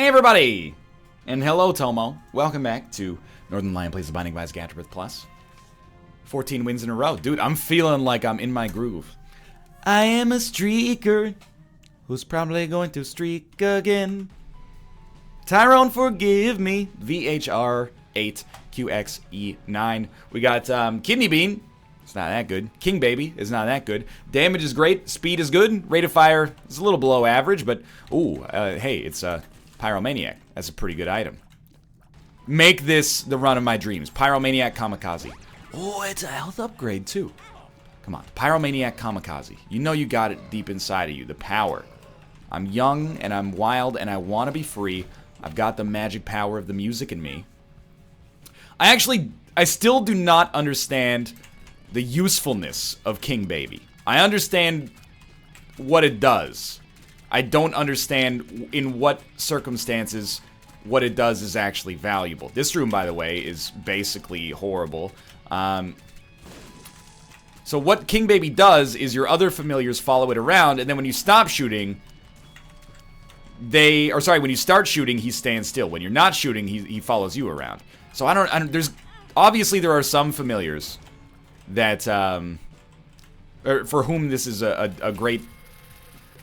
Hey everybody! And hello Tomo. Welcome back to Northernlion plays the Binding of Isaac AFTERBIRTH Plus. 14 wins in a row. Dude, I'm feeling like I'm in my groove. I am a streaker who's probably going to streak again. Tyrone, forgive me. VHR8QXE9. We got Kidney Bean. It's not that good. King Baby is not that good. Damage is great. Speed is good. Rate of fire is a little below average, but ooh, hey, it's Pyromaniac. That's a pretty good item. Make this the run of my dreams. Pyromaniac Kamikaze. Oh, it's a health upgrade too. Come on, Pyromaniac Kamikaze. You know you got it deep inside of you, the power. I'm young and I'm wild and I want to be free. I've got the magic power of the music in me. I still do not understand the usefulness of King Baby. I understand what it does. I don't understand in what circumstances what it does is actually valuable. This room, by the way, is basically horrible. So what King Baby does is your other familiars follow it around, and then when you stop shooting, when you start shooting, he stands still. When you're not shooting, he follows you around. So obviously there are some familiars that, for whom this is a great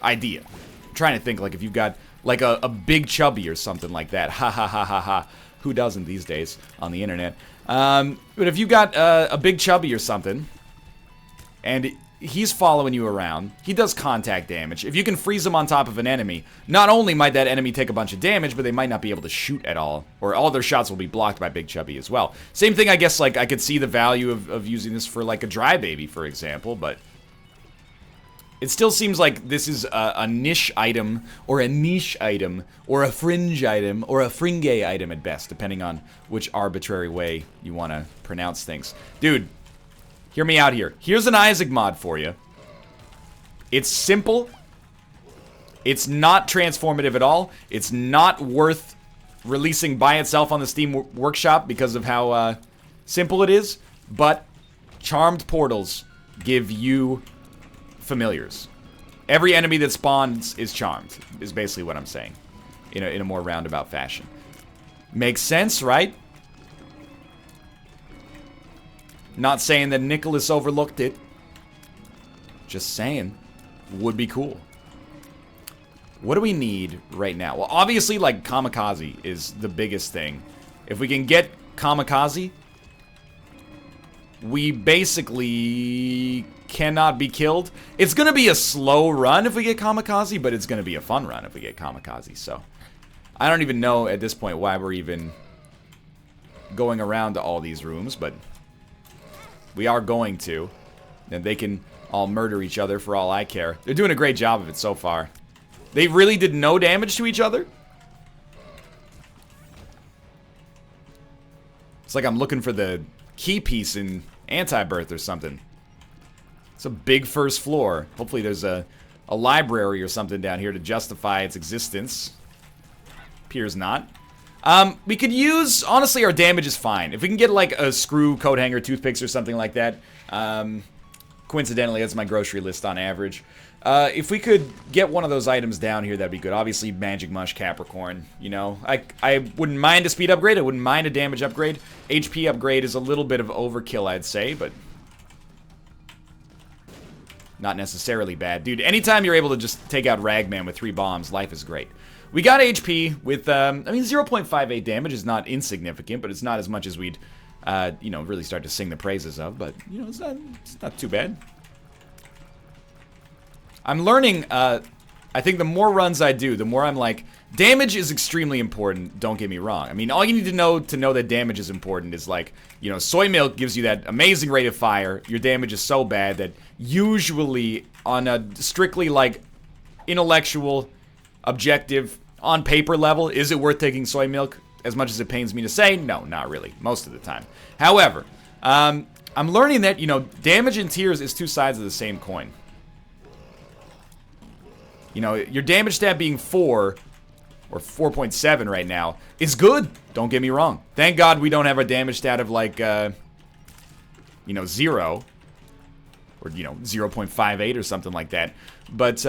idea. I'm trying to think, like, if you've got, like, a big chubby or something like that. Ha ha ha ha ha. Who doesn't these days on the internet? But if you got a big chubby or something, and he's following you around, he does contact damage. If you can freeze him on top of an enemy, not only might that enemy take a bunch of damage, but they might not be able to shoot at all, or all their shots will be blocked by Big Chubby as well. Same thing, I guess, like, I could see the value of using this for, like, a Dry Baby, for example, but it still seems like this is a niche item, or a niche item, or a fringe item, or a fringe item at best, depending on which arbitrary way you want to pronounce things. Dude, hear me out here. Here's an Isaac mod for you. It's simple. It's not transformative at all. It's not worth releasing by itself on the Steam Workshop because of how simple it is. But charmed portals give you familiars. Every enemy that spawns is charmed, is basically what I'm saying. In a more roundabout fashion. Makes sense, right? Not saying that Nicholas overlooked it. Just saying. Would be cool. What do we need right now? Well, obviously, like, Kamikaze is the biggest thing. If we can get Kamikaze, we basically cannot be killed. It's going to be a slow run if we get Kamikaze, but it's going to be a fun run if we get Kamikaze. So, I don't even know at this point why we're even going around to all these rooms, but we are going to. And they can all murder each other for all I care. They're doing a great job of it so far. They really did no damage to each other? It's like I'm looking for the key piece in AFTERBIRTH or something. It's a big first floor. Hopefully there's a library or something down here to justify its existence. Appears not. We could use, honestly, our damage is fine. If we can get, like, a screw, coat hanger, toothpicks, or something like that. Coincidentally, that's my grocery list on average. If we could get one of those items down here, that'd be good. Obviously, Magic Mush, Capricorn, you know. I wouldn't mind a speed upgrade. I wouldn't mind a damage upgrade. HP upgrade is a little bit of overkill, I'd say, but not necessarily bad. Dude, anytime you're able to just take out Ragman with 3 bombs, life is great. We got HP with, I mean, 0.58 damage is not insignificant, but it's not as much as we'd, you know, really start to sing the praises of, but, you know, it's not too bad. I'm learning, I think the more runs I do, the more I'm like, damage is extremely important, don't get me wrong. I mean, all you need to know that damage is important is, like, you know, soy milk gives you that amazing rate of fire. Your damage is so bad that usually on a strictly, like, intellectual, objective, on paper level, is it worth taking soy milk? As much as it pains me to say, no, not really, most of the time. However, I'm learning that, you know, damage in tiers is 2 sides of the same coin. You know, your damage stat being 4, or 4.7 right now, is good. Don't get me wrong. Thank God we don't have a damage stat of, like, you know, 0. Or, you know, 0.58 or something like that. But,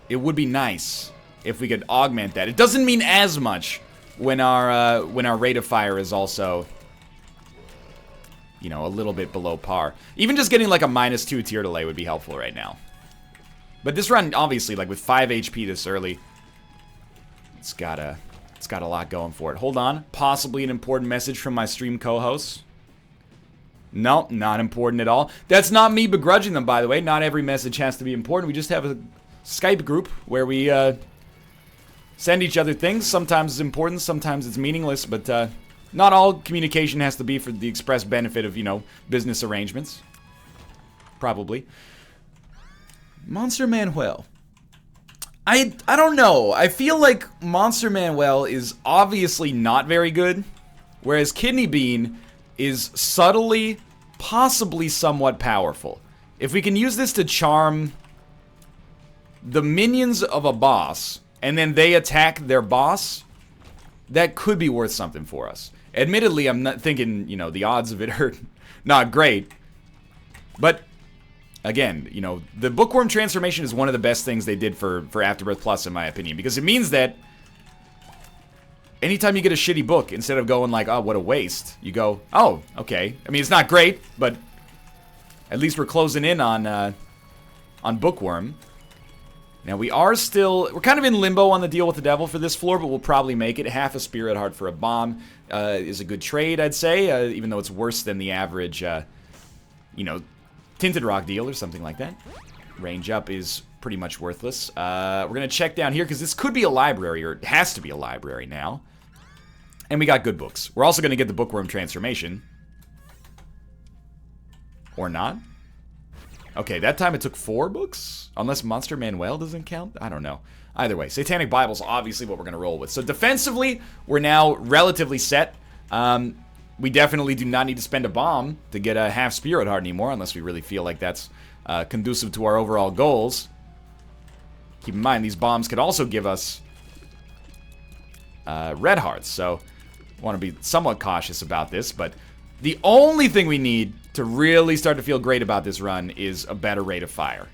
it would be nice if we could augment that. It doesn't mean as much when our rate of fire is also, you know, a little bit below par. Even just getting like a -2 tier delay would be helpful right now. But this run, obviously, like with 5 HP this early, it's got a lot going for it. Hold on. Possibly an important message from my stream co-hosts. Nope, not important at all. That's not me begrudging them, by the way. Not every message has to be important. We just have a Skype group where we send each other things. Sometimes it's important, sometimes it's meaningless, but not all communication has to be for the express benefit of, you know, business arrangements. Probably. Monster Manuel. I don't know. I feel like Monster Manuel is obviously not very good, whereas Kidney Bean is subtly, possibly somewhat powerful. If we can use this to charm the minions of a boss, and then they attack their boss, that could be worth something for us. Admittedly, I'm not thinking, you know, the odds of it are not great, but again, you know, the Bookworm transformation is one of the best things they did for Afterbirth Plus, in my opinion, because it means that anytime you get a shitty book, instead of going like, oh, what a waste, you go, oh, okay. I mean, it's not great, but at least we're closing in on Bookworm. Now, we're kind of in limbo on the deal with the devil for this floor, but we'll probably make it. Half a spirit heart for a bomb is a good trade, I'd say, even though it's worse than the average, you know, Tinted Rock deal or something like that. Range up is pretty much worthless. We're going to check down here because this could be a library, or it has to be a library now. And we got good books. We're also going to get the Bookworm transformation. Or not. Okay, that time it took 4 books? Unless Monster Manuel doesn't count? I don't know. Either way, Satanic Bible's obviously what we're going to roll with. So defensively, we're now relatively set. We definitely do not need to spend a bomb to get a half Spirit Heart anymore, unless we really feel like that's conducive to our overall goals. Keep in mind, these bombs could also give us red hearts, so I want to be somewhat cautious about this, but the only thing we need to really start to feel great about this run is a better rate of fire.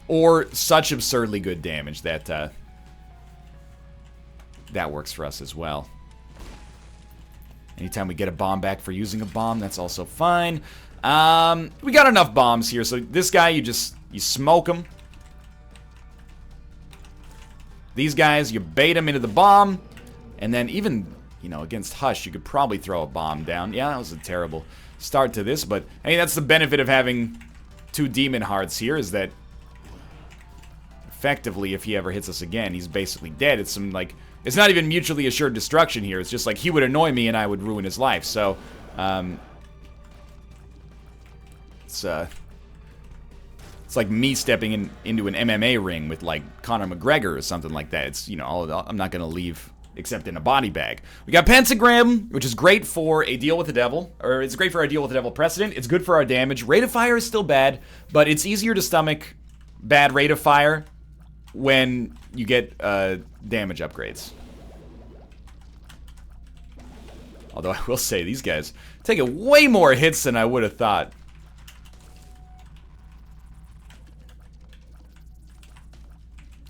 Or such absurdly good damage that that works for us as well. Anytime we get a bomb back for using a bomb, that's also fine. We got enough bombs here, so this guy, you smoke him. These guys, you bait them into the bomb, and then even, you know, against Hush, you could probably throw a bomb down. Yeah, that was a terrible start to this, but I mean, that's the benefit of having 2 demon hearts here, is that effectively, if he ever hits us again, he's basically dead. It's some, like, it's not even mutually assured destruction here. It's just like he would annoy me and I would ruin his life. So, it's like me stepping into an MMA ring with, like, Conor McGregor or something like that. It's, you know, I'm not going to leave except in a body bag. We got Pentagram, which is great for a deal with the devil, or it's great for our deal with the devil precedent. It's good for our damage. Rate of fire is still bad, but it's easier to stomach bad rate of fire when you get damage upgrades. Although I will say, these guys taking way more hits than I would have thought.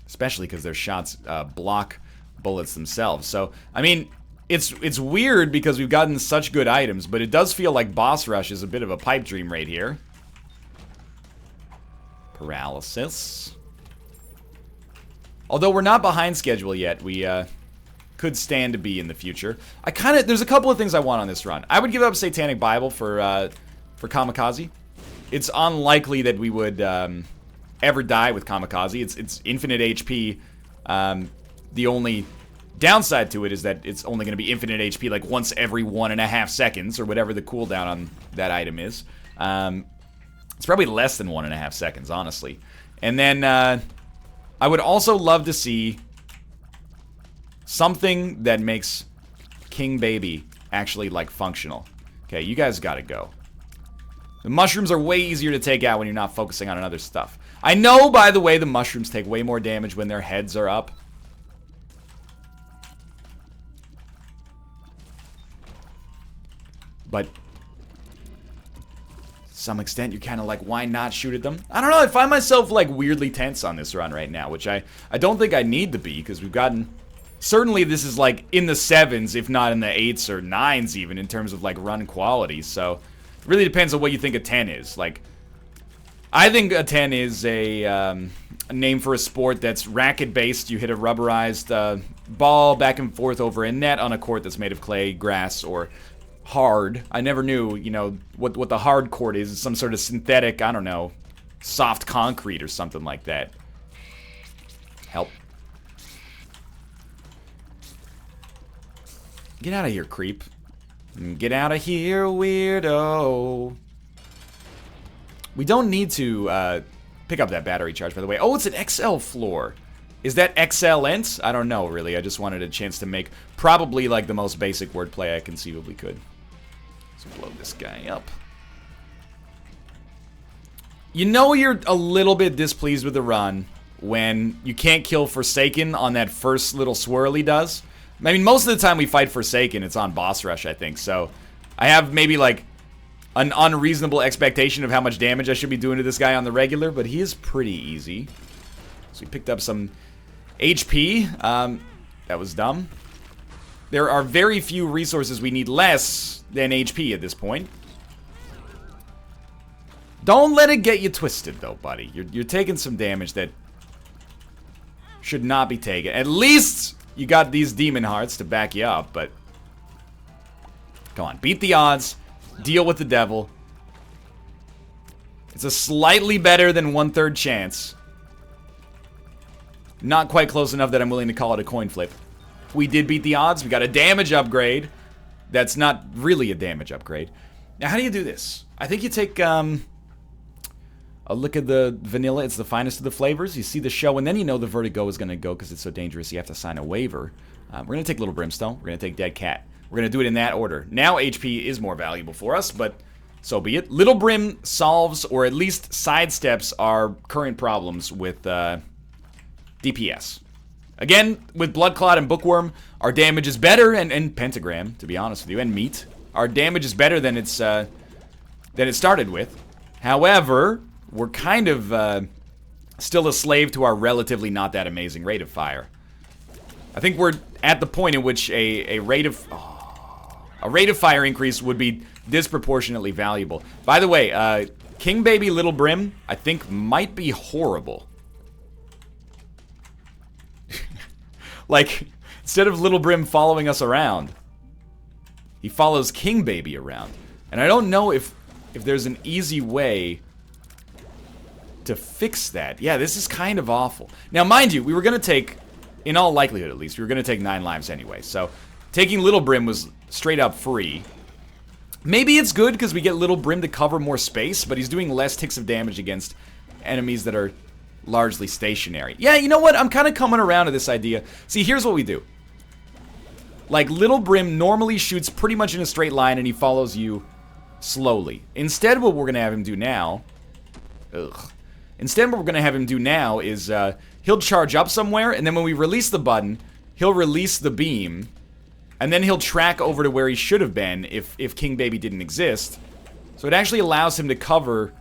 Especially because their shots block bullets themselves. So, I mean, it's weird because we've gotten such good items, but it does feel like Boss Rush is a bit of a pipe dream right here. Paralysis. Although we're not behind schedule yet, we could stand to be in the future. There's a couple of things I want on this run. I would give up Satanic Bible for Kamikaze. It's unlikely that we would ever die with Kamikaze. It's infinite HP. The only downside to it is that it's only going to be infinite HP like once every 1.5 seconds, or whatever the cooldown on that item is. It's probably less than 1.5 seconds, honestly. And then I would also love to see something that makes King Baby actually, like, functional. Okay, you guys gotta go. The mushrooms are way easier to take out when you're not focusing on other stuff. I know, by the way, the mushrooms take way more damage when their heads are up. But some extent, you're kind of like, why not shoot at them? I don't know, I find myself, like, weirdly tense on this run right now, which I don't think I need to be, because we've gotten... Certainly this is, like, in the 7s, if not in the 8s or 9s even, in terms of, like, run quality, so... It really depends on what you think a 10 is, like... I think a 10 is a name for a sport that's racket-based. You hit a rubberized ball back and forth over a net on a court that's made of clay, grass, or... hard. I never knew, you know, what the hard court is. It's some sort of synthetic, I don't know, soft concrete or something like that. Help. Get out of here, creep. Get out of here, weirdo. We don't need to pick up that battery charge, by the way. Oh, it's an XL floor. Is that excellent? I don't know, really. I just wanted a chance to make probably, like, the most basic wordplay I conceivably could. Let's blow this guy up. You know you're a little bit displeased with the run when you can't kill Forsaken on that first little swirl he does. I mean, most of the time we fight Forsaken, it's on boss rush, I think. So I have maybe, like, an unreasonable expectation of how much damage I should be doing to this guy on the regular, but he is pretty easy. So we picked up some HP. That was dumb. There are very few resources we need less than HP at this point. Don't let it get you twisted, though, buddy. You're taking some damage that should not be taken. At least you got these demon hearts to back you up, but... Come on, beat the odds. Deal with the devil. It's a slightly better than 1/3 chance. Not quite close enough that I'm willing to call it a coin flip. We did beat the odds. We got a damage upgrade. That's not really a damage upgrade. Now, how do you do this? I think you take a look at the vanilla. It's the finest of the flavors. You see the show, and then you know the vertigo is going to go because it's so dangerous. You have to sign a waiver. We're going to take Little Brimstone. We're going to take Dead Cat. We're going to do it in that order. Now HP is more valuable for us, but so be it. Little Brim solves, or at least sidesteps, our current problems with DPS. Again, with Blood Clot and Bookworm, our damage is better, and Pentagram, to be honest with you, and Meat. Our damage is better than it started with. However, we're kind of still a slave to our relatively not that amazing rate of fire. I think we're at the point in which a rate of fire increase would be disproportionately valuable. By the way, King Baby Little Brim, I think, might be horrible. Like, instead of Little Brim following us around, he follows King Baby around. And I don't know if there's an easy way to fix that. Yeah, this is kind of awful. Now, mind you, we were going to take, in all likelihood at least, we were going to take 9 lives anyway. So, taking Little Brim was straight up free. Maybe it's good because we get Little Brim to cover more space, but he's doing less ticks of damage against enemies that are largely stationary. Yeah, you know what? I'm kind of coming around to this idea. See, here's what we do. Like, Little Brim normally shoots pretty much in a straight line, and he follows you slowly. Instead, what we're going to have him do now... Instead, what we're going to have him do now is, he'll charge up somewhere, and then when we release the button, he'll release the beam, and then he'll track over to where he should have been if King Baby didn't exist. So it actually allows him to cover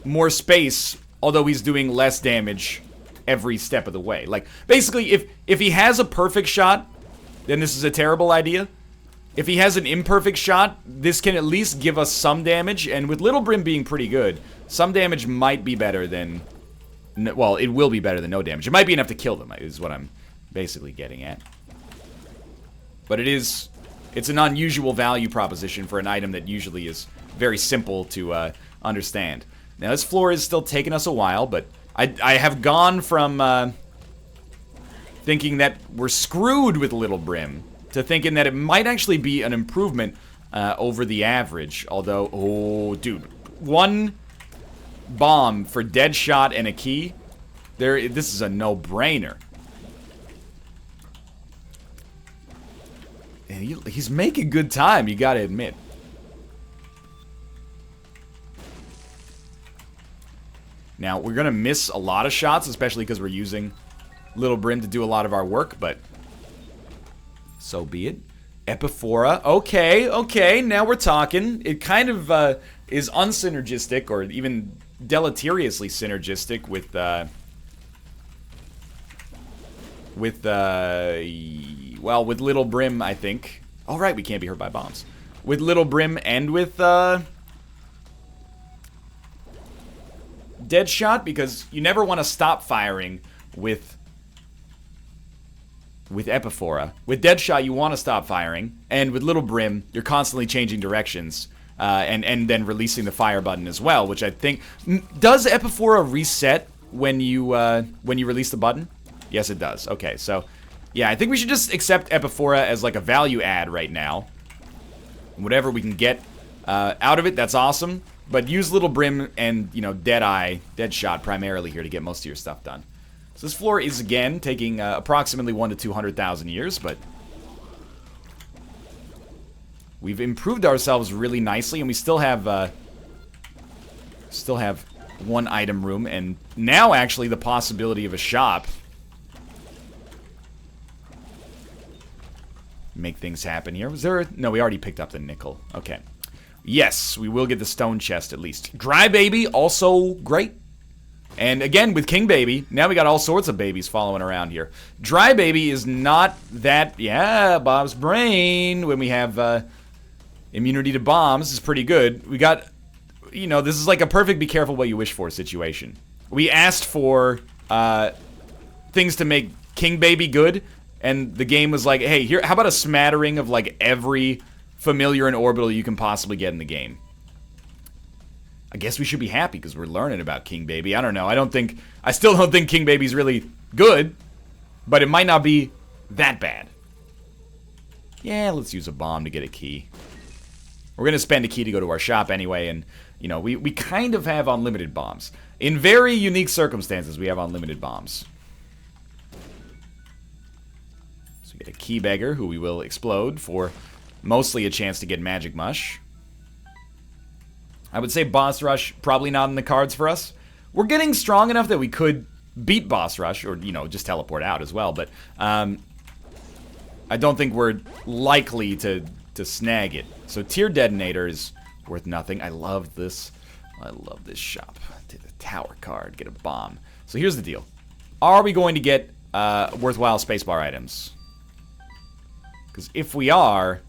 more space, although he's doing less damage every step of the way. Like, basically, if he has a perfect shot, then this is a terrible idea. If he has an imperfect shot, this can at least give us some damage, and with Little Brim being pretty good, some damage might be better than... Well, it will be better than no damage. It might be enough to kill them, is what I'm basically getting at. But it's an unusual value proposition for an item that usually is very simple to understand. Now, this floor is still taking us a while, but I have gone from thinking that we're screwed with Little Brim to thinking that it might actually be an improvement over the average. Although, oh, dude, one bomb for dead shot and a key, this is a no-brainer. And he's making good time, you gotta admit. Now, we're gonna miss a lot of shots, especially because we're using Little Brim to do a lot of our work, but so be it. Epiphora. Okay, okay, now we're talking. It kind of is unsynergistic, or even deleteriously synergistic with well, with Little Brim, I think. All right, we can't be hurt by bombs. With Little Brim and with Deadshot, because you never want to stop firing with Epiphora. With Deadshot, you want to stop firing, and with Little Brim, you're constantly changing directions, and then releasing the fire button as well, which I think... Does Epiphora reset when you release the button? Yes, it does. Okay, so... Yeah, I think we should just accept Epiphora as like a value add right now. Whatever we can get out of it, that's awesome. But use Little Brim and, you know, Deadshot primarily here to get most of your stuff done. So this floor is, again, taking approximately 1 to 200,000 years, but... We've improved ourselves really nicely, and we still have one item room, and now, actually, the possibility of a shop. Make things happen here. Was there... No, we already picked up the nickel. Okay. Yes, we will get the stone chest at least. Dry Baby, also great. And again, with King Baby, now we got all sorts of babies following around here. Dry Baby is not that... Yeah, Bob's Brain. When we have immunity to bombs is pretty good. We got... You know, this is like a perfect be careful what you wish for situation. We asked for things to make King Baby good, and the game was like, hey, here, how about a smattering of like every familiar and orbital you can possibly get in the game? I guess we should be happy because we're learning about King Baby. I don't know. I still don't think King Baby's really good, but it might not be that bad. Yeah, let's use a bomb to get a key. We're going to spend a key to go to our shop anyway, and, you know, we kind of have unlimited bombs. In very unique circumstances, we have unlimited bombs. So we get a key beggar, who we will explode for mostly a chance to get Magic Mush. I would say Boss Rush, probably not in the cards for us. We're getting strong enough that we could beat Boss Rush, or, you know, just teleport out as well, but I don't think we're likely to snag it. So Tier Detonator is worth nothing. I love this. I love this shop. Take the tower card, get a bomb. So here's the deal. Are we going to get worthwhile spacebar items? Because if we are...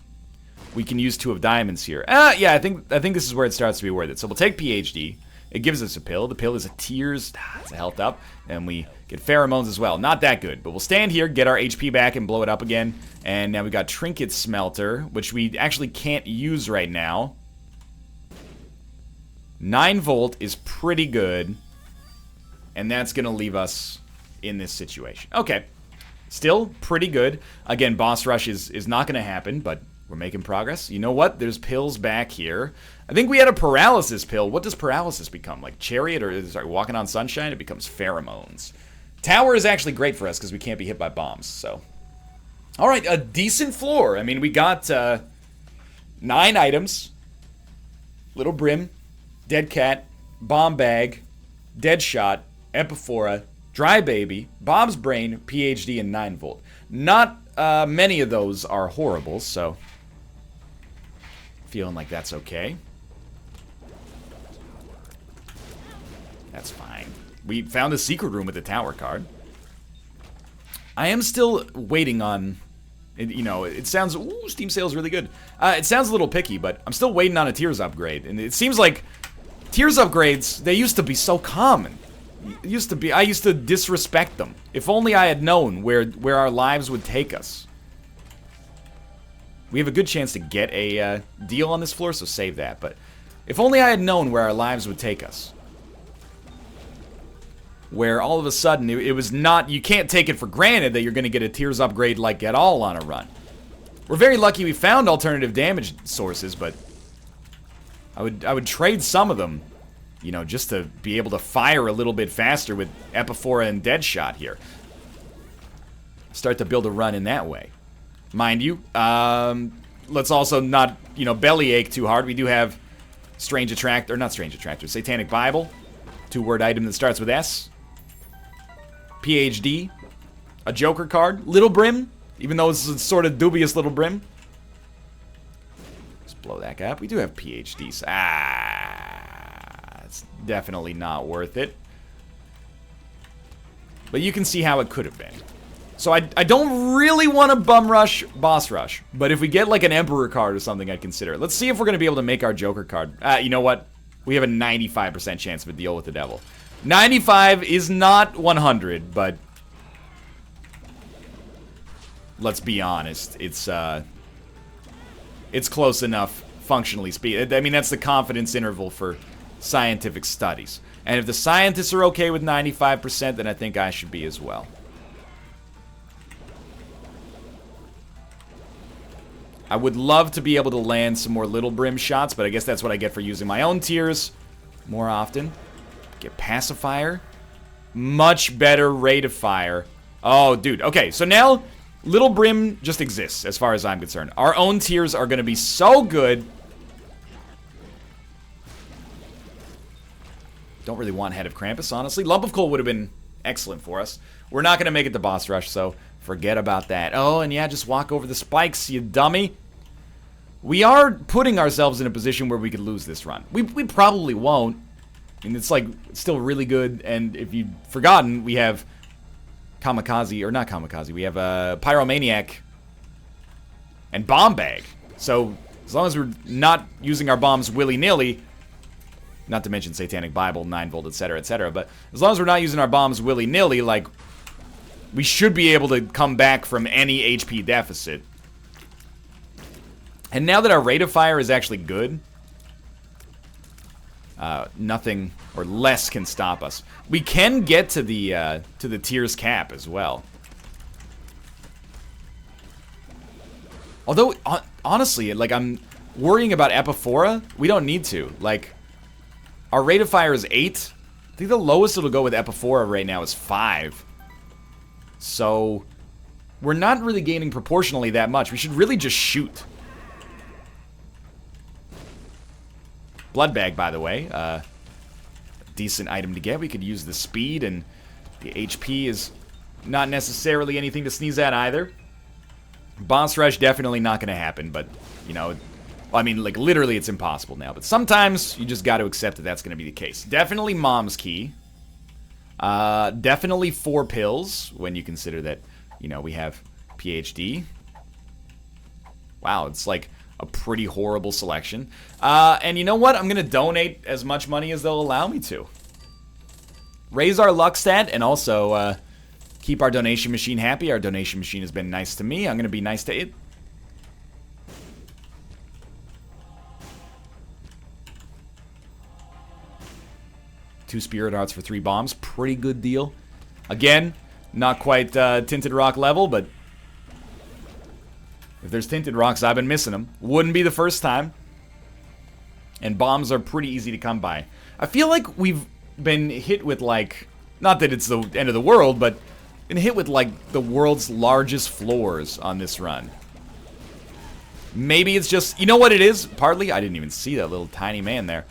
we can use 2 of diamonds here. Yeah, I think this is where it starts to be worth it. So we'll take PhD. It gives us a pill. The pill is a tears. It's a health up. And we get pheromones as well. Not that good. But we'll stand here, get our HP back, and blow it up again. And now we got Trinket Smelter, which we actually can't use right now. 9 volt is pretty good. And that's going to leave us in this situation. Okay. Still pretty good. Again, Boss Rush is not going to happen, but... we're making progress. You know what? There's pills back here. I think we had a paralysis pill. What does paralysis become? Like Chariot or sorry, Walking on Sunshine? It becomes pheromones. Tower is actually great for us because we can't be hit by bombs. So, all right, a decent floor. I mean, we got 9 items. Little Brim, Dead Cat, Bomb Bag, Deadshot, Epiphora, Dry Baby, Bob's Brain, PhD, and 9 volt. Not many of those are horrible, so... feeling like that's okay. That's fine. We found a secret room with the tower card. I am still waiting on... you know, it sounds... ooh, Steam sale's really good. It sounds a little picky, but I'm still waiting on a Tears upgrade. And it seems like Tears upgrades, they used to be so common. It used to be... I used to disrespect them. If only I had known where our lives would take us. We have a good chance to get a deal on this floor, so save that. But if only I had known where our lives would take us. Where all of a sudden, it was not... you can't take it for granted that you're going to get a Tears upgrade like at all on a run. We're very lucky we found alternative damage sources, but... I would trade some of them, you know, just to be able to fire a little bit faster with Epiphora and Deadshot here. Start to build a run in that way. Mind you, let's also not, you know, bellyache too hard. We do have Strange Attractor, or not Strange Attractor, Satanic Bible. 2-word item that starts with S. PhD. A Joker card. Little Brim, even though it's a sort of dubious Little Brim. blow that guy up. We do have PhDs. It's definitely not worth it. But you can see how it could have been. So I don't really want to bum rush boss rush. But if we get like an Emperor card or something, I'd consider it. Let's see if we're going to be able to make our Joker card. You know what? We have a 95% chance of a deal with the devil. 95 is not 100, but let's be honest. It's close enough, functionally speaking. I mean, that's the confidence interval for scientific studies. And if the scientists are okay with 95%, then I think I should be as well. I would love to be able to land some more Little Brim shots, but I guess that's what I get for using my own tiers more often. Get Pacifier. Much better rate of fire. Oh, dude. Okay, so now Little Brim just exists, as far as I'm concerned. Our own tiers are going to be so good. Don't really want Head of Krampus, honestly. Lump of Coal would have been excellent for us. We're not going to make it to boss rush, so forget about that. Oh, and yeah, just walk over the spikes, you dummy. We are putting ourselves in a position where we could lose this run. We probably won't. I mean, it's like, it's still really good, and if you've forgotten, we have Kamikaze, or not Kamikaze, we have Pyromaniac and Bomb Bag. So, as long as we're not using our bombs willy-nilly, not to mention Satanic Bible, 9-volt, etc., but as long as we're not using our bombs willy-nilly, like, we should be able to come back from any HP deficit. And now that our rate of fire is actually good, nothing or less can stop us. We can get to the tiers cap as well. Although, honestly, like, I'm worrying about Epiphora. We don't need to. Like, our rate of fire is 8. I think the lowest it'll go with Epiphora right now is 5. So, we're not really gaining proportionally that much. We should really just shoot. Blood Bag, by the way. Decent item to get. We could use the speed, and the HP is not necessarily anything to sneeze at either. Boss rush, definitely not going to happen, but, you know, I mean, like, literally it's impossible now. But sometimes you just got to accept that that's going to be the case. Definitely Mom's Key. Definitely 4 pills, when you consider that, you know, we have PhD. Wow, it's like a pretty horrible selection. And you know what? I'm going to donate as much money as they'll allow me to. Raise our luck stat, and also keep our donation machine happy. Our donation machine has been nice to me. I'm going to be nice to it. Two Spirit Hearts for 3 bombs. Pretty good deal. Again, not quite Tinted Rock level, but if there's Tinted Rocks, I've been missing them. Wouldn't be the first time. And bombs are pretty easy to come by. I feel like we've been hit with, like, not that it's the end of the world, but been hit with, like, the world's largest floors on this run. Maybe it's just, you know what it is? Partly, I didn't even see that little tiny man there.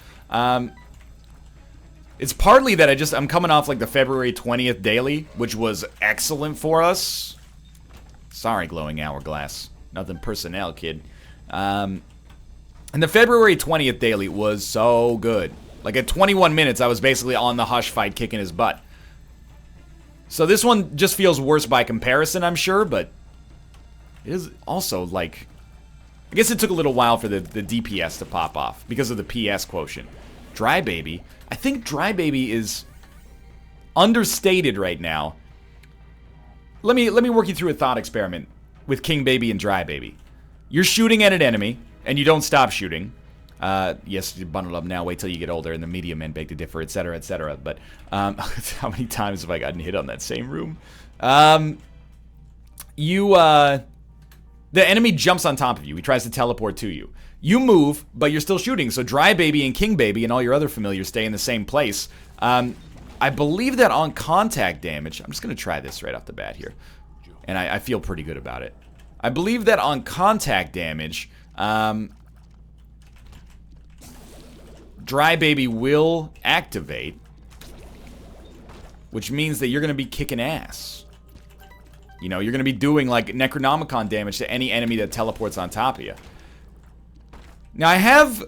It's partly that I'm coming off, like, the February 20th daily, which was excellent for us. Sorry, Glowing Hourglass. Nothing personnel, kid. And the February 20th daily was so good. Like, at 21 minutes, I was basically on the Hush fight kicking his butt. So this one just feels worse by comparison, I'm sure, but it is also, like, I guess it took a little while for the DPS to pop off because of the PS quotient. Dry Baby. I think Dry Baby is understated right now. Let me work you through a thought experiment with King Baby and Dry Baby. You're shooting at an enemy, and you don't stop shooting. Yes, you're bundled up now. Wait till you get older, and the media men beg to differ, etc., etc. But how many times have I gotten hit on that same room? The enemy jumps on top of you. He tries to teleport to you. You move, but you're still shooting. So Dry Baby and King Baby and all your other familiars stay in the same place. I believe that on contact damage, I'm just going to try this right off the bat here. And I feel pretty good about it. I believe that on contact damage, Dry Baby will activate, which means that you're going to be kicking ass. You know, you're going to be doing, like, Necronomicon damage to any enemy that teleports on top of you. Now, I have,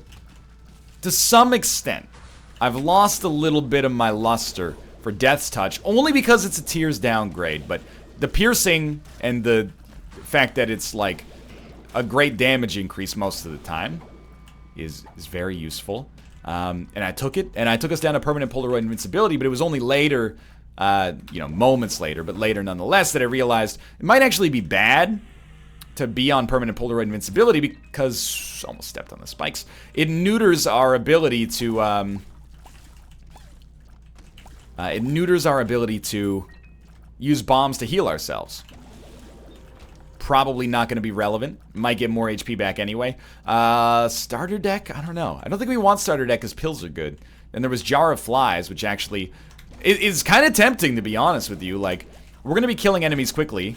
to some extent, I've lost a little bit of my luster for Death's Touch, only because it's a tiers downgrade, but the piercing and the fact that it's, like, a great damage increase most of the time is very useful. And I took it, and I took us down to permanent Polaroid invincibility, but it was only later, you know, moments later, but later nonetheless, that I realized it might actually be bad to be on permanent Polaroid invincibility because, almost stepped on the spikes, it neuters our ability to, use bombs to heal ourselves. Probably not going to be relevant. Might get more HP back anyway. Starter deck? I don't know. I don't think we want starter deck because pills are good. And there was Jar of Flies, which actually is kind of tempting, to be honest with you. Like, we're going to be killing enemies quickly.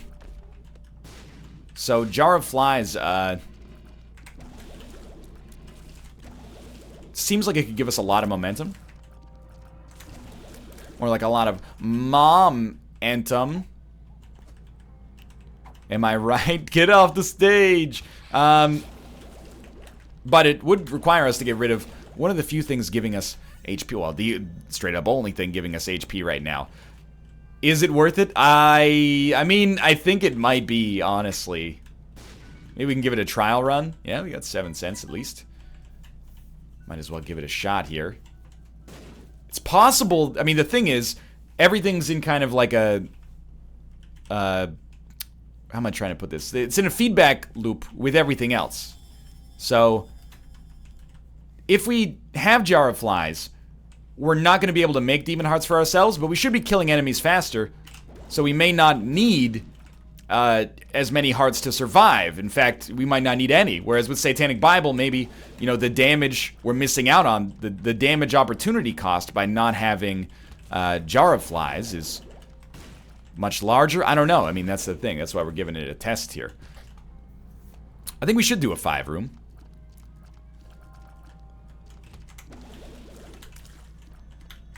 So, Jar of Flies, seems like it could give us a lot of momentum. Or like a lot of momentum. Am I right? Get off the stage! But it would require us to get rid of one of the few things giving us HP. Well, the straight up only thing giving us HP right now. Is it worth it? I mean, I think it might be, honestly. Maybe we can give it a trial run. Yeah, we got 7 cents at least. Might as well give it a shot here. It's possible. I mean, the thing is, everything's in kind of like a... how am I trying to put this? It's in a feedback loop with everything else. So, if we have Jar of Flies, we're not going to be able to make Demon Hearts for ourselves, but we should be killing enemies faster, so we may not need as many hearts to survive. In fact, we might not need any. Whereas with Satanic Bible, maybe, you know, the damage we're missing out on, the damage opportunity cost by not having Jar of Flies is much larger. I don't know. I mean, that's the thing. That's why we're giving it a test here. I think we should do a 5-room.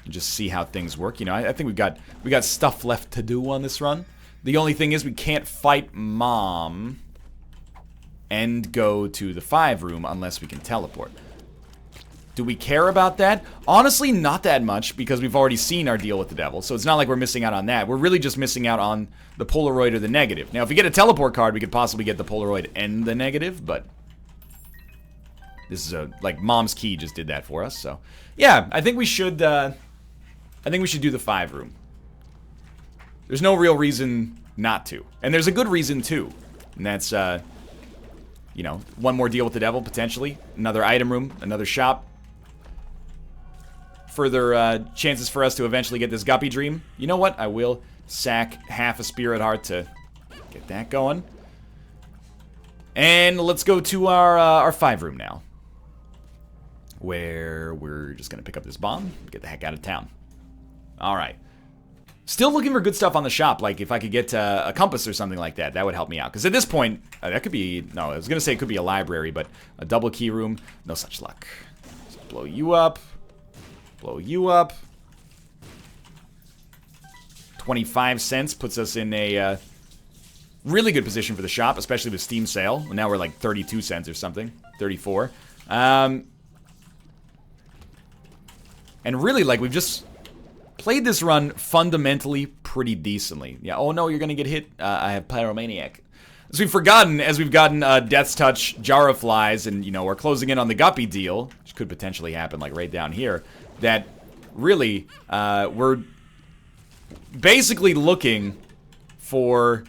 Just see how things work. You know, I think we got stuff left to do on this run. The only thing is we can't fight Mom and go to the 5-room unless we can teleport. Do we care about that? Honestly, not that much, because we've already seen our deal with the devil, so it's not like we're missing out on that. We're really just missing out on the Polaroid or the negative. Now, if we get a teleport card, we could possibly get the Polaroid and the negative, but this is like, Mom's Key just did that for us, so. Yeah, I think we should do the 5-room. There's no real reason not to. And there's a good reason, too. And that's, you know, one more deal with the devil, potentially. Another item room, another shop. Further chances for us to eventually get this Guppy Dream. You know what? I will sack half a Spirit Heart to get that going. And let's go to our 5-room now. Where we're just going to pick up this bomb, get the heck out of town. Alright. Still looking for good stuff on the shop, like if I could get a compass or something like that, that would help me out. Because at this point, that could be, no, I was going to say it could be a library, but a double key room, no such luck. So blow you up. Blow you up. 25 cents puts us in a really good position for the shop, especially with Steam sale. Now we're like 32 cents or something. 34. And really, like, we've just played this run fundamentally pretty decently. Yeah, oh no, you're gonna get hit. I have Pyromaniac. As we've forgotten, as we've gotten Death's Touch, Jar of Flies, and, you know, we're closing in on the Guppy deal, which could potentially happen, like, right down here, that really, we're basically looking for,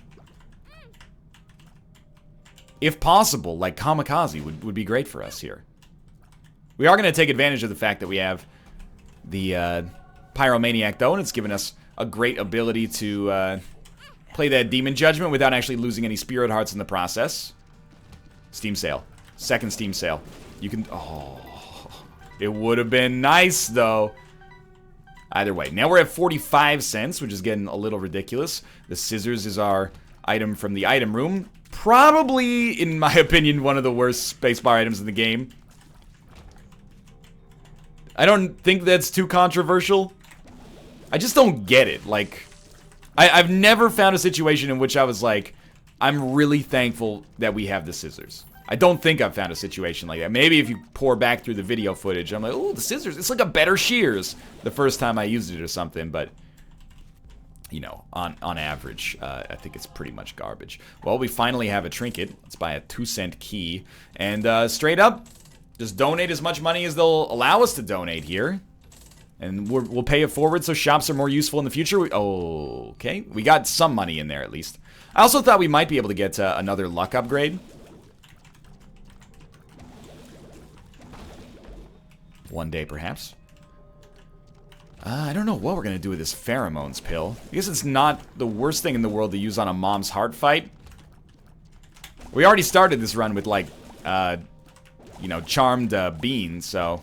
if possible, like, Kamikaze would be great for us here. We are going to take advantage of the fact that we have the Pyromaniac, though, and it's given us a great ability to play that Demon Judgment without actually losing any Spirit Hearts in the process. Steam sale. Second Steam sale. You can... Oh... It would have been nice, though. Either way. Now we're at 45 cents, which is getting a little ridiculous. The scissors is our item from the item room. Probably, in my opinion, one of the worst spacebar items in the game. I don't think that's too controversial. I just don't get it. Like, I've never found a situation in which I was like, I'm really thankful that we have the scissors. I don't think I've found a situation like that. Maybe if you pour back through the video footage, I'm like, oh, the scissors, it's like a better shears the first time I used it or something, but, you know, on average, I think it's pretty much garbage. Well, we finally have a trinket. Let's buy a 2-cent key, and straight up, just donate as much money as they'll allow us to donate here. And we'll pay it forward so shops are more useful in the future. Okay, we got some money in there at least. I also thought we might be able to get another luck upgrade. One day, perhaps. I don't know what we're going to do with this pheromones pill. I guess it's not the worst thing in the world to use on a mom's heart fight. We already started this run with, like, you know, charmed beans, so...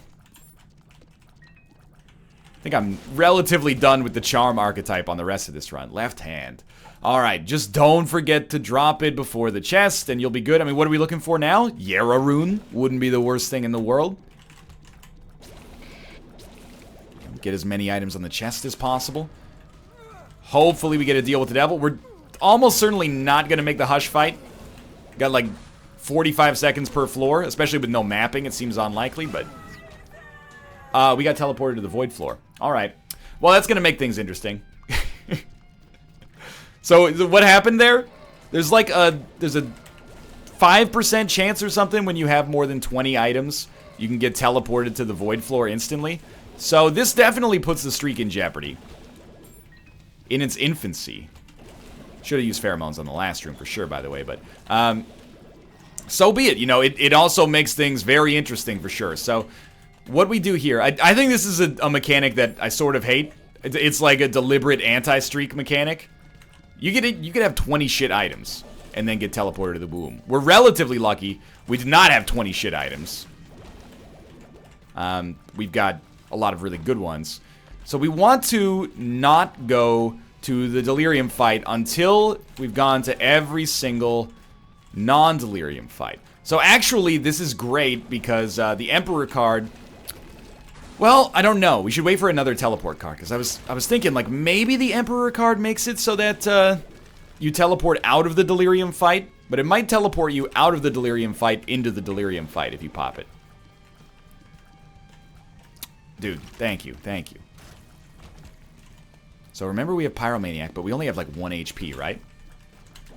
I think I'm relatively done with the charm archetype on the rest of this run. Left hand. Alright, just don't forget to drop it before the chest, and you'll be good. I mean, what are we looking for now? Yara rune. Wouldn't be the worst thing in the world. Get as many items on the chest as possible. Hopefully we get a deal with the devil. We're almost certainly not going to make the hush fight. Got like 45 seconds per floor, especially with no mapping. It seems unlikely, but... we got teleported to the void floor. Alright. Well, that's going to make things interesting. So, what happened there? There's like there's a 5% chance or something when you have more than 20 items. You can get teleported to the void floor instantly. So, this definitely puts the streak in jeopardy. In its infancy. Should have used pheromones on the last room for sure, by the way, but... so be it. You know, it also makes things very interesting for sure. So... what we do here, I think this is a mechanic that I sort of hate. It's like a deliberate anti-streak mechanic. You could have 20 shit items and then get teleported to the boom. We're relatively lucky. We did not have 20 shit items. We've got a lot of really good ones. So we want to not go to the Delirium fight until we've gone to every single non-Delirium fight. So actually, this is great because the Emperor card... well, I don't know. We should wait for another teleport card, because I was thinking, like, maybe the Emperor card makes it so that you teleport out of the Delirium fight, but it might teleport you out of the Delirium fight into the Delirium fight if you pop it. Dude, thank you, thank you. So remember we have Pyromaniac, but we only have, like, 1 HP, right?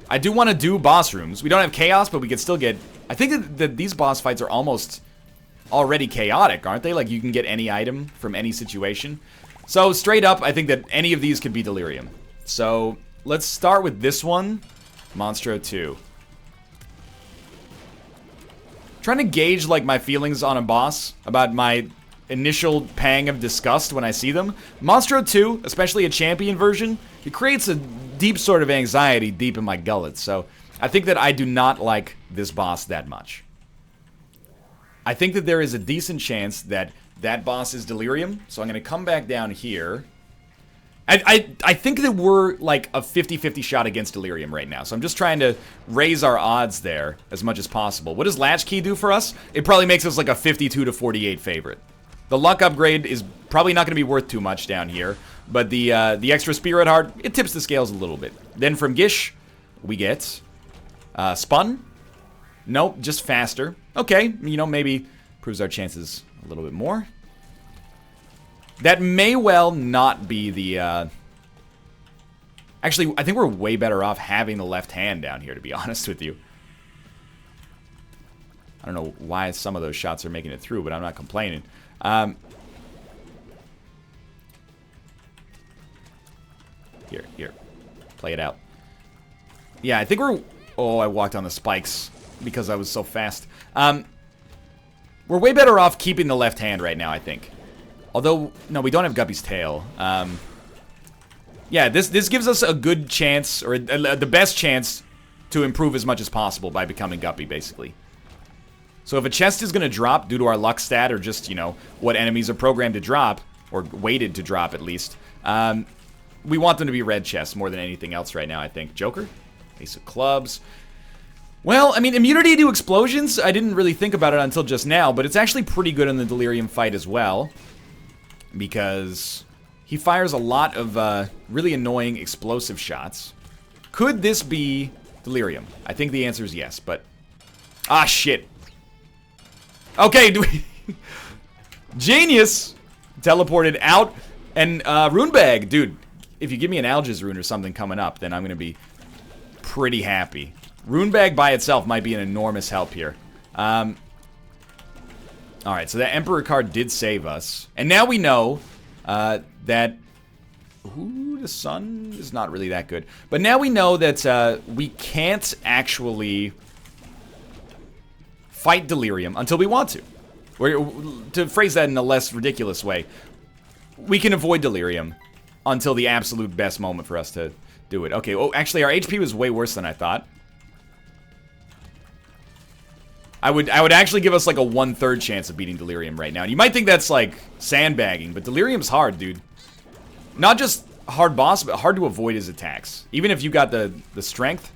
I do want to do boss rooms. We don't have Chaos, but we could still get... I think that these boss fights are almost... already chaotic, aren't they? Like, you can get any item from any situation. So, straight up, I think that any of these could be Delirium. So, let's start with this one. Monstro 2. Trying to gauge, like, my feelings on a boss. About my initial pang of disgust when I see them. Monstro 2, especially a champion version, it creates a deep sort of anxiety deep in my gullet. So, I think that I do not like this boss that much. I think that there is a decent chance that that boss is Delirium, so I'm going to come back down here. I think that we're like a 50-50 shot against Delirium right now, so I'm just trying to raise our odds there as much as possible. What does Latchkey do for us? It probably makes us like a 52-48 favorite. The luck upgrade is probably not going to be worth too much down here, but the extra Spirit Heart, it tips the scales a little bit. Then from Gish, we get Spun. Nope, just faster. Okay, you know, maybe proves our chances a little bit more. That may well not be the, Actually, I think we're way better off having the left hand down here, to be honest with you. I don't know why some of those shots are making it through, but I'm not complaining. Here. Play it out. Yeah, I think we're... oh, I walked on the spikes because I was so fast. We're way better off keeping the left hand right now, I think. Although, no, we don't have Guppy's tail. Yeah, this gives us a good chance, or the best chance, to improve as much as possible by becoming Guppy, basically. So if a chest is going to drop due to our luck stat, or just, you know, what enemies are programmed to drop, or weighted to drop at least, we want them to be red chests more than anything else right now, I think. Joker? Ace of clubs. Well, I mean, immunity to explosions, I didn't really think about it until just now, but it's actually pretty good in the Delirium fight as well. Because he fires a lot of really annoying explosive shots. Could this be Delirium? I think the answer is yes, but Ah, shit. Okay, do we... Genius! Teleported out. And, rune bag. Dude, if you give me an Algiz rune or something coming up, then I'm gonna be pretty happy. Rune bag by itself might be an enormous help here. Alright, so that Emperor card did save us. And now we know, that... Ooh, the sun is not really that good. But now we know that, we can't actually fight Delirium until we want to. Or, to phrase that in a less ridiculous way, we can avoid Delirium until the absolute best moment for us to do it. Okay, oh, actually, our HP was way worse than I thought. I would actually give us like a 1/3 chance of beating Delirium right now. And you might think that's like sandbagging, but Delirium's hard, dude. Not just hard boss, but hard to avoid his attacks. Even if you got the strength.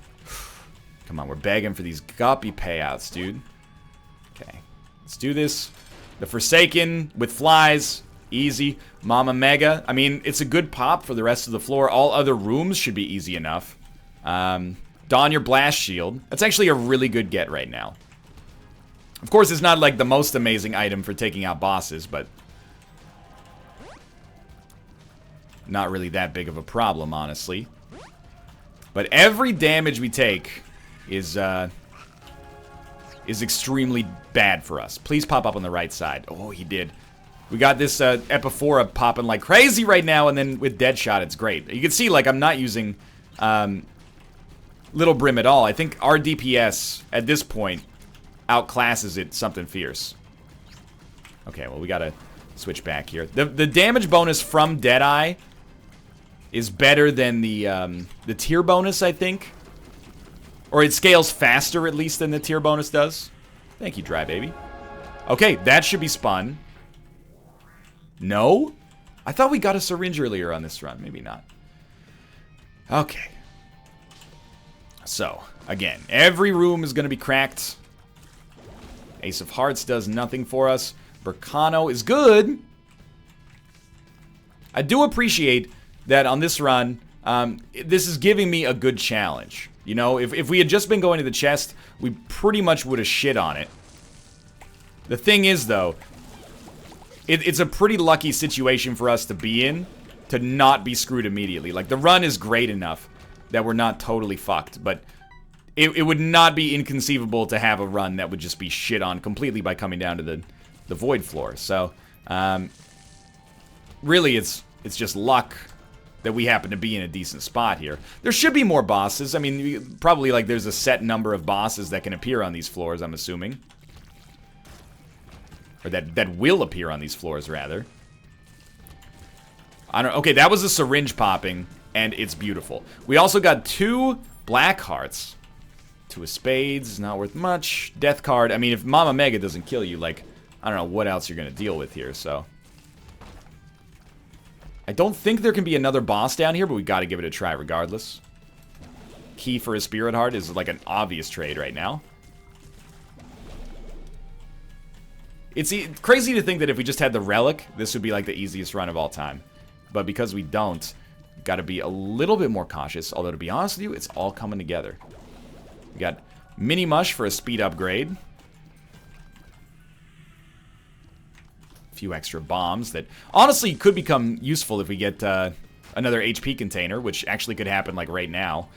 Come on, we're begging for these guppy payouts, dude. Okay, let's do this. The Forsaken with flies. Easy. Mama Mega. I mean, it's a good pop for the rest of the floor. All other rooms should be easy enough. Don your Blast Shield. That's actually a really good get right now. Of course, it's not like the most amazing item for taking out bosses, but not really that big of a problem, honestly. But every damage we take is extremely bad for us. Please pop up on the right side. Oh, he did. We got this Epiphora popping like crazy right now, and then with Deadshot, it's great. You can see, like, I'm not using Little Brim at all. I think our DPS, at this point, outclasses it something fierce. Okay, well, we gotta switch back here. The damage bonus from Deadeye is better than the tier bonus, I think. Or it scales faster, at least, than the tier bonus does. Thank you, Dry Baby. Okay, that should be spun. No? I thought we got a syringe earlier on this run. Maybe not. Okay. So, again, every room is going to be cracked. Ace of Hearts does nothing for us. Berkano is good. I do appreciate that on this run, this is giving me a good challenge. You know, if we had just been going to the chest, we pretty much would have shit on it. The thing is, though, it's a pretty lucky situation for us to be in, to not be screwed immediately. Like, the run is great enough that we're not totally fucked, but it would not be inconceivable to have a run that would just be shit on completely by coming down to the void floor. So, really, it's just luck that we happen to be in a decent spot here. There should be more bosses. I mean, probably, like, there's a set number of bosses that can appear on these floors, I'm assuming. Or that will appear on these floors, rather. I don't. Okay, that was a syringe popping, and it's beautiful. We also got 2 black hearts. 2 of spades, not worth much. Death card. I mean, if Mama Mega doesn't kill you, like, I don't know what else you're gonna deal with here, so. I don't think there can be another boss down here, but we gotta give it a try regardless. Key for a Spirit Heart is like an obvious trade right now. It's crazy to think that if we just had the Relic, this would be like the easiest run of all time. But because we don't, gotta be a little bit more cautious. Although, to be honest with you, it's all coming together. We got Mini Mush for a speed upgrade. A few extra bombs that honestly could become useful if we get another HP container, which actually could happen like right now.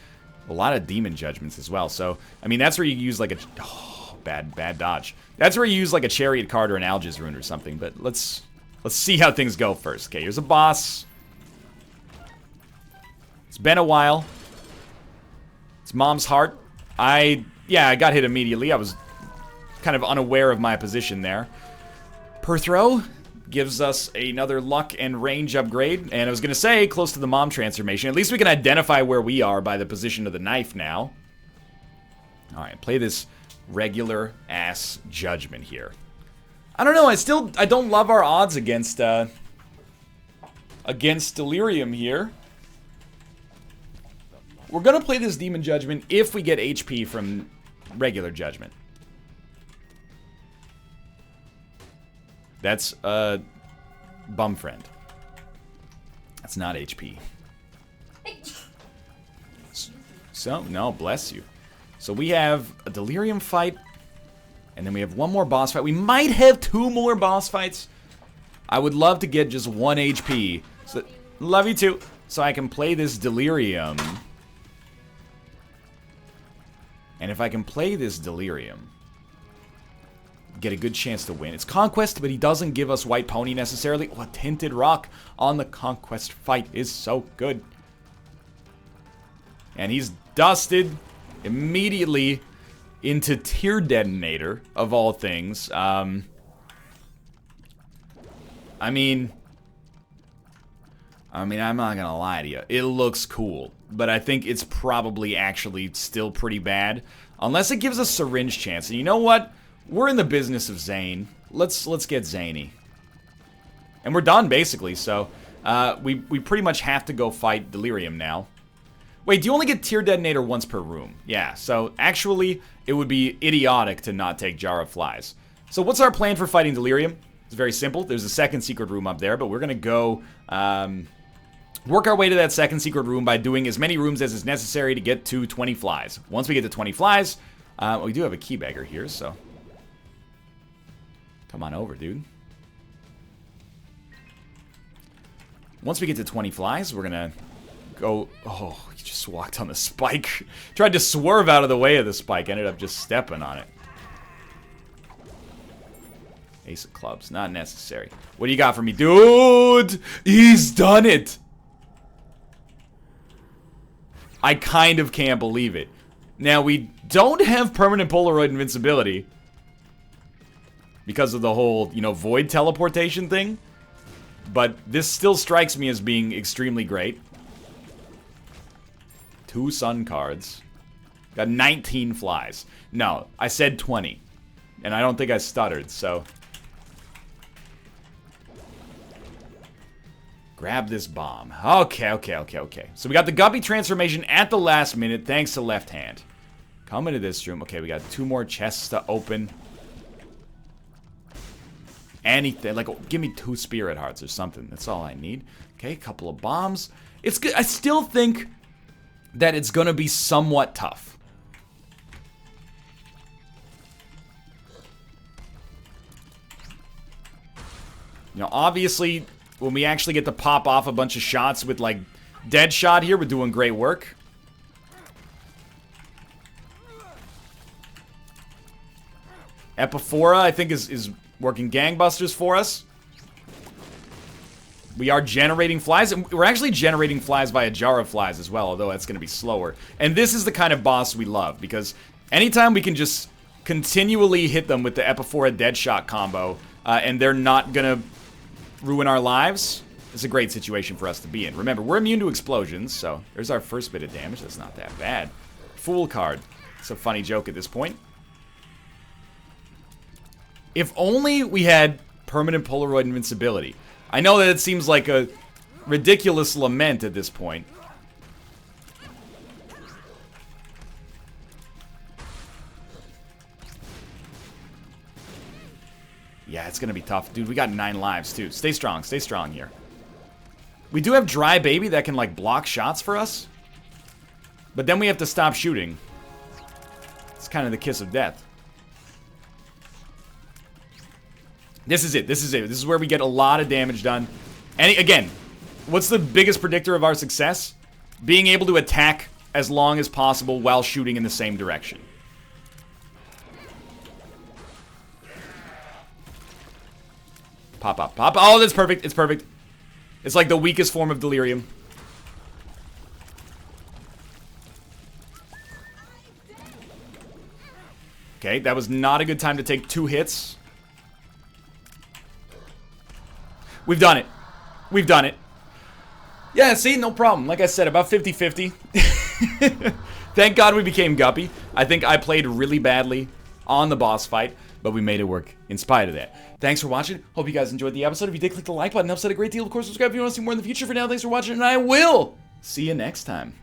A lot of Demon Judgments as well. So, I mean, that's where you use like a... Oh, bad dodge. That's where you use like a Chariot card or an Algiz rune or something. But let's see how things go first. Okay, here's a boss. It's been a while. It's Mom's Heart. Yeah, I got hit immediately. I was kind of unaware of my position there. Per throw gives us another luck and range upgrade. And I was going to say, close to the Mom transformation. At least we can identify where we are by the position of the knife now. Alright, play this regular ass judgment here. I don't know, I don't love our odds against Delirium here. We're gonna play this Demon Judgment if we get HP from regular Judgment. That's Bum Friend. That's not HP. So, no, bless you. So we have a Delirium fight. And then we have one more boss fight. We might have 2 more boss fights. I would love to get just 1 HP. So, love you too. So I can play this Delirium. And if I can play this Delirium, get a good chance to win. It's Conquest, but he doesn't give us White Pony necessarily. Oh, a Tinted Rock on the Conquest fight is so good. And he's dusted immediately into Tear Detonator, of all things. I mean, I'm not gonna lie to you. It looks cool, but I think it's probably actually still pretty bad. Unless it gives us Syringe chance. And you know what? We're in the business of Zane. Let's get zany. And we're done, basically, so we pretty much have to go fight Delirium now. Wait, do you only get Tear Detonator once per room? Yeah, so actually, it would be idiotic to not take Jar of Flies. So what's our plan for fighting Delirium? It's very simple. There's a second secret room up there, but we're going to go work our way to that second secret room by doing as many rooms as is necessary to get to 20 flies. Once we get to 20 flies, we do have a key beggar here, so come on over, dude. Once we get to 20 flies, we're going to go... Oh, he just walked on the spike. Tried to swerve out of the way of the spike. Ended up just stepping on it. Ace of clubs. Not necessary. What do you got for me? Dude! He's done it! I kind of can't believe it. Now, we don't have permanent Polaroid invincibility. Because of the whole, you know, void teleportation thing. But this still strikes me as being extremely great. 2 sun cards. Got 19 flies. No, I said 20. And I don't think I stuttered, so... Grab this bomb. Okay. So we got the Guppy transformation at the last minute, thanks to Left Hand. Come into this room. Okay, we got 2 more chests to open. Anything. Like, give me 2 spirit hearts or something. That's all I need. Okay, a couple of bombs. It's good. I still think that it's gonna be somewhat tough. You know, obviously, when we actually get to pop off a bunch of shots with, like, Deadshot here, we're doing great work. Epiphora, I think, is working gangbusters for us. We are generating flies, and we're actually generating flies via Jar of Flies as well, although that's going to be slower. And this is the kind of boss we love, because anytime we can just continually hit them with the Epiphora Deadshot combo, and they're not going to ruin our lives, it's a great situation for us to be in. Remember, we're immune to explosions, so there's our first bit of damage. That's not that bad. Fool card. It's a funny joke at this point. If only we had permanent Polaroid invincibility. I know that it seems like a ridiculous lament at this point. Yeah, it's gonna be tough. Dude, we got 9 lives, too. Stay strong here. We do have Dry Baby that can, like, block shots for us. But then we have to stop shooting. It's kind of the kiss of death. This is it. This is where we get a lot of damage done. And again, what's the biggest predictor of our success? Being able to attack as long as possible while shooting in the same direction. Pop up. Oh, that's perfect. It's perfect. It's like the weakest form of Delirium. Okay, that was not a good time to take 2 hits. We've done it. We've done it. Yeah, see, no problem. Like I said, about 50-50. Thank God we became Guppy. I think I played really badly on the boss fight, but we made it work in spite of that. Thanks for watching. Hope you guys enjoyed the episode. If you did, click the like button. It helps out a great deal. Of course, subscribe if you want to see more in the future. For now, thanks for watching, and I will see you next time.